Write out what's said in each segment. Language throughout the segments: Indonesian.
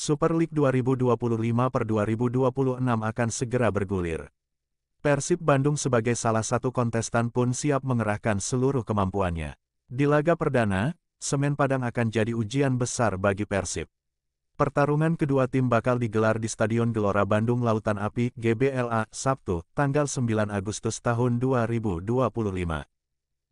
Super League 2025/2026 akan segera bergulir. Persib Bandung sebagai salah satu kontestan pun siap mengerahkan seluruh kemampuannya. Di laga perdana, Semen Padang akan jadi ujian besar bagi Persib. Pertarungan kedua tim bakal digelar di Stadion Gelora Bandung Lautan Api (GBLA) Sabtu, tanggal 9 Agustus tahun 2025.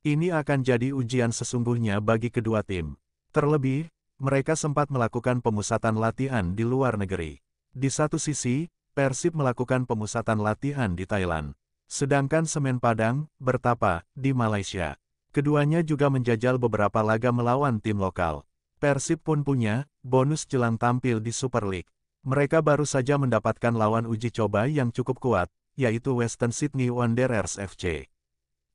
Ini akan jadi ujian sesungguhnya bagi kedua tim. Terlebih, mereka sempat melakukan pemusatan latihan di luar negeri. Di satu sisi, Persib melakukan pemusatan latihan di Thailand. Sedangkan Semen Padang bertapa di Malaysia. Keduanya juga menjajal beberapa laga melawan tim lokal. Persib pun punya bonus jelang tampil di Super League. Mereka baru saja mendapatkan lawan uji coba yang cukup kuat, yaitu Western Sydney Wanderers FC.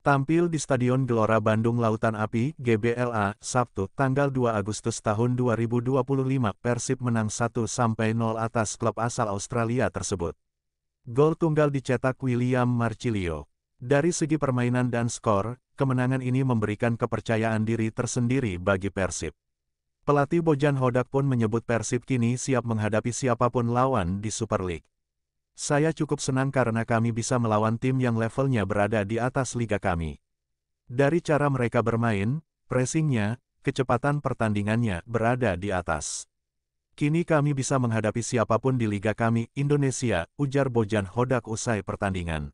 Tampil di Stadion Gelora Bandung Lautan Api (GBLA) Sabtu, tanggal 2 Agustus tahun 2025, Persib menang 1-0 atas klub asal Australia tersebut. Gol tunggal dicetak William Marcilio. Dari segi permainan dan skor, kemenangan ini memberikan kepercayaan diri tersendiri bagi Persib. Pelatih Bojan Hodak pun menyebut Persib kini siap menghadapi siapapun lawan di Super League. Saya cukup senang karena kami bisa melawan tim yang levelnya berada di atas liga kami. Dari cara mereka bermain, pressingnya, kecepatan pertandingannya berada di atas. Kini kami bisa menghadapi siapapun di liga kami, Indonesia, ujar Bojan Hodak usai pertandingan.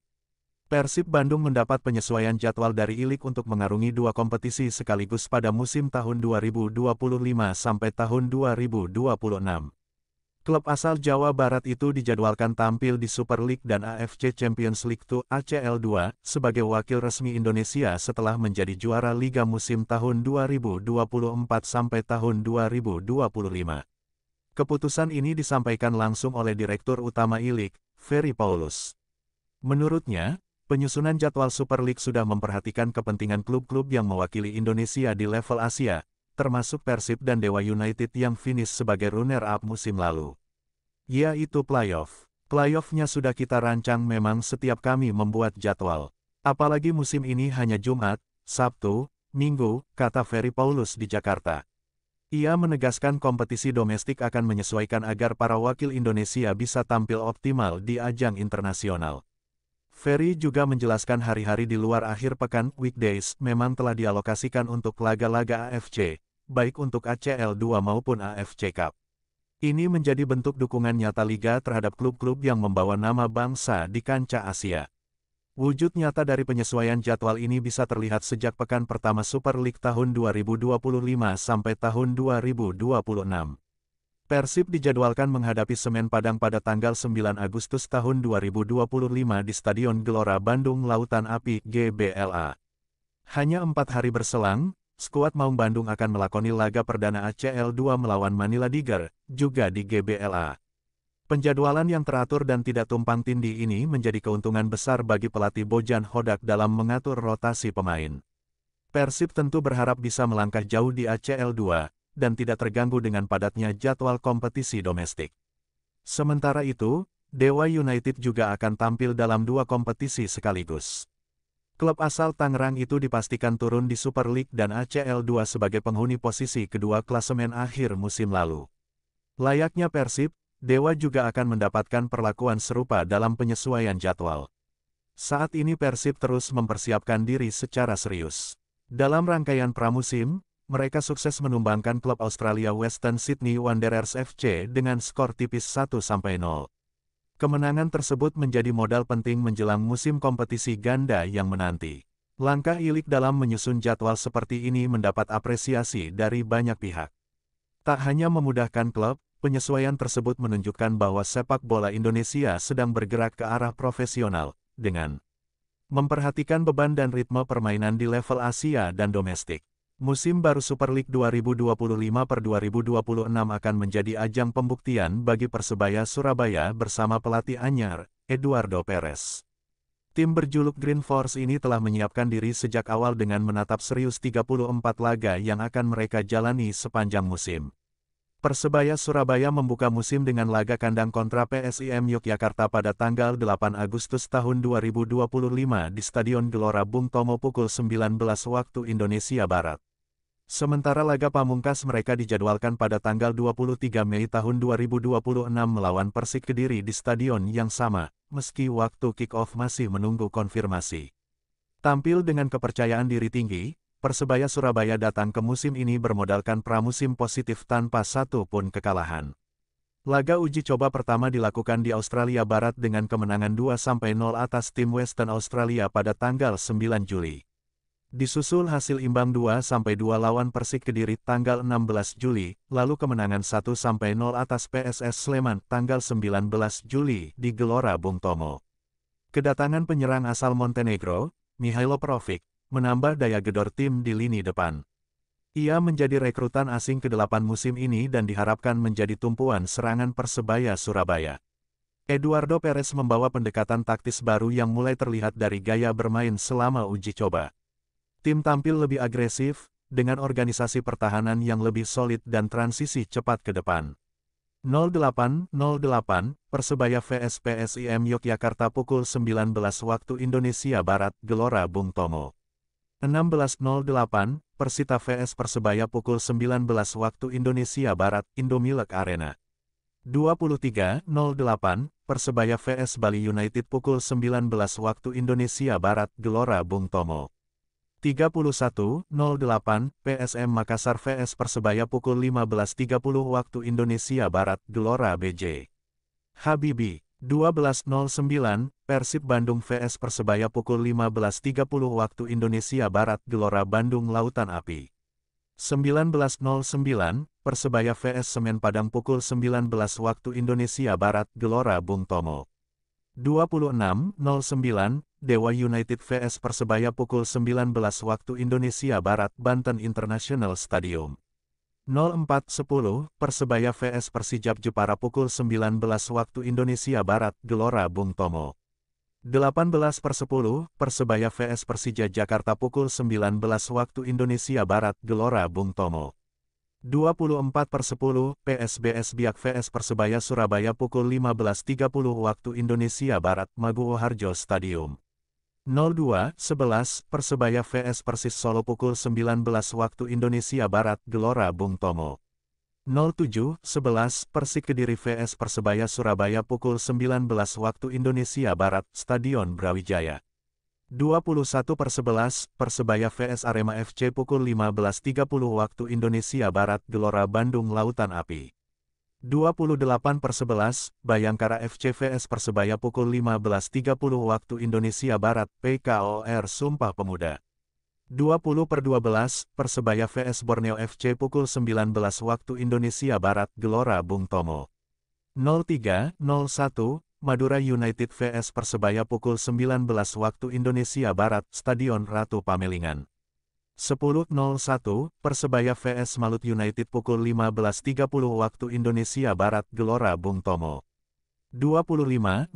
Persib Bandung mendapat penyesuaian jadwal dari ILIK untuk mengarungi dua kompetisi sekaligus pada musim tahun 2025 sampai tahun 2026. Klub asal Jawa Barat itu dijadwalkan tampil di Super League dan AFC Champions League 2 (ACL2) sebagai wakil resmi Indonesia setelah menjadi juara Liga musim tahun 2024 sampai tahun 2025. Keputusan ini disampaikan langsung oleh Direktur Utama ILIK, Ferry Paulus. Menurutnya, penyusunan jadwal Super League sudah memperhatikan kepentingan klub-klub yang mewakili Indonesia di level Asia, termasuk Persib dan Dewa United yang finish sebagai runner-up musim lalu. Yaitu playoff. Playoff-nya sudah kita rancang, memang setiap kami membuat jadwal. Apalagi musim ini hanya Jumat, Sabtu, Minggu, kata Ferry Paulus di Jakarta. Ia menegaskan kompetisi domestik akan menyesuaikan agar para wakil Indonesia bisa tampil optimal di ajang internasional. Ferry juga menjelaskan hari-hari di luar akhir pekan weekdays memang telah dialokasikan untuk laga-laga AFC, baik untuk ACL2 maupun AFC Cup. Ini menjadi bentuk dukungan nyata Liga terhadap klub-klub yang membawa nama bangsa di kancah Asia. Wujud nyata dari penyesuaian jadwal ini bisa terlihat sejak pekan pertama Super League tahun 2025 sampai tahun 2026. Persib dijadwalkan menghadapi Semen Padang pada tanggal 9 Agustus tahun 2025 di Stadion Gelora Bandung Lautan Api (GBLA). Hanya 4 hari berselang, skuad Maung Bandung akan melakoni laga perdana ACL2 melawan Manila Tiger, juga di GBLA. Penjadwalan yang teratur dan tidak tumpang tindih ini menjadi keuntungan besar bagi pelatih Bojan Hodak dalam mengatur rotasi pemain. Persib tentu berharap bisa melangkah jauh di ACL2, dan tidak terganggu dengan padatnya jadwal kompetisi domestik. Sementara itu, Dewa United juga akan tampil dalam dua kompetisi sekaligus. Klub asal Tangerang itu dipastikan turun di Super League dan ACL2 sebagai penghuni posisi kedua klasemen akhir musim lalu. Layaknya Persib, Dewa juga akan mendapatkan perlakuan serupa dalam penyesuaian jadwal. Saat ini Persib terus mempersiapkan diri secara serius. Dalam rangkaian pramusim, mereka sukses menumbangkan klub Australia Western Sydney Wanderers FC dengan skor tipis 1-0. Kemenangan tersebut menjadi modal penting menjelang musim kompetisi ganda yang menanti. Langkah ILIK dalam menyusun jadwal seperti ini mendapat apresiasi dari banyak pihak. Tak hanya memudahkan klub, penyesuaian tersebut menunjukkan bahwa sepak bola Indonesia sedang bergerak ke arah profesional, dengan memperhatikan beban dan ritme permainan di level Asia dan domestik. Musim baru Super League 2025/2026 akan menjadi ajang pembuktian bagi Persebaya Surabaya bersama pelatih anyar, Eduardo Perez. Tim berjuluk Green Force ini telah menyiapkan diri sejak awal dengan menatap serius 34 laga yang akan mereka jalani sepanjang musim. Persebaya Surabaya membuka musim dengan laga kandang kontra PSIM Yogyakarta pada tanggal 8 Agustus tahun 2025 di Stadion Gelora Bung Tomo pukul 19 waktu Indonesia Barat. Sementara laga pamungkas mereka dijadwalkan pada tanggal 23 Mei tahun 2026 melawan Persik Kediri di stadion yang sama, meski waktu kick-off masih menunggu konfirmasi. Tampil dengan kepercayaan diri tinggi, Persebaya Surabaya datang ke musim ini bermodalkan pramusim positif tanpa satu pun kekalahan. Laga uji coba pertama dilakukan di Australia Barat dengan kemenangan 2-0 atas tim Western Australia pada tanggal 9 Juli. Disusul hasil imbang 2-2 lawan Persik Kediri tanggal 16 Juli, lalu kemenangan 1-0 atas PSS Sleman tanggal 19 Juli di Gelora Bung Tomo. Kedatangan penyerang asal Montenegro, Mihailo Provic, menambah daya gedor tim di lini depan. Ia menjadi rekrutan asing ke-8 musim ini dan diharapkan menjadi tumpuan serangan Persebaya Surabaya. Eduardo Perez membawa pendekatan taktis baru yang mulai terlihat dari gaya bermain selama uji coba. Tim tampil lebih agresif, dengan organisasi pertahanan yang lebih solid dan transisi cepat ke depan. 08.08 Persebaya vs PSIM Yogyakarta pukul 19 waktu Indonesia Barat, Gelora Bung Tomo. 16.08 Persita vs Persebaya pukul 19 waktu Indonesia Barat, Indomilk Arena. 23.08 Persebaya vs Bali United pukul 19 waktu Indonesia Barat, Gelora Bung Tomo. 31.08 PSM Makassar vs Persebaya pukul 15.30 waktu Indonesia Barat, Gelora BJ Habibie. 12.09 Persib Bandung vs Persebaya pukul 15.30 waktu Indonesia Barat, Gelora Bandung Lautan Api. 19.09 Persebaya vs Semen Padang pukul 19 waktu Indonesia Barat, Gelora Bung Tomo. 26.09 Dewa United vs Persebaya pukul 19 waktu Indonesia Barat, Banten International Stadium. 04.10 Persebaya vs Persijap Jepara pukul 19 waktu Indonesia Barat, Gelora Bung Tomo. 18.10 Persebaya vs Persija Jakarta pukul 19 waktu Indonesia Barat, Gelora Bung Tomo. 24.10 PSBS Biak vs Persebaya Surabaya pukul 15.30 waktu Indonesia Barat, Maguwo Harjo Stadium. 02.11 Persebaya vs Persis Solo pukul 19 waktu Indonesia Barat, Gelora Bung Tomo. 07.11 Persik Kediri vs Persebaya Surabaya pukul 19 waktu Indonesia Barat, Stadion Brawijaya. 21.11 Persebaya vs Arema FC pukul 15.30 waktu Indonesia Barat, Gelora Bandung Lautan Api. 28.11 Bayangkara FC vs Persebaya pukul 15.30 waktu Indonesia Barat, PKOR Sumpah Pemuda. 20.12 Persebaya vs Borneo FC pukul 19 waktu Indonesia Barat, Gelora Bung Tomo. 03.01 Madura United vs Persebaya pukul 19 waktu Indonesia Barat, Stadion Ratu Pamelingan. 10.01 Persebaya vs Malut United pukul 15.30 waktu Indonesia Barat, Gelora Bung Tomo. 25.01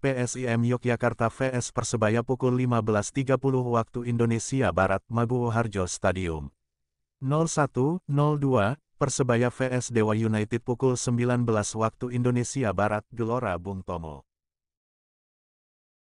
PSIM Yogyakarta vs Persebaya pukul 15.30 waktu Indonesia Barat, Maguwo Harjo Stadium. 01.02 Persebaya vs Dewa United pukul 19 waktu Indonesia Barat, Gelora Bung Tomo.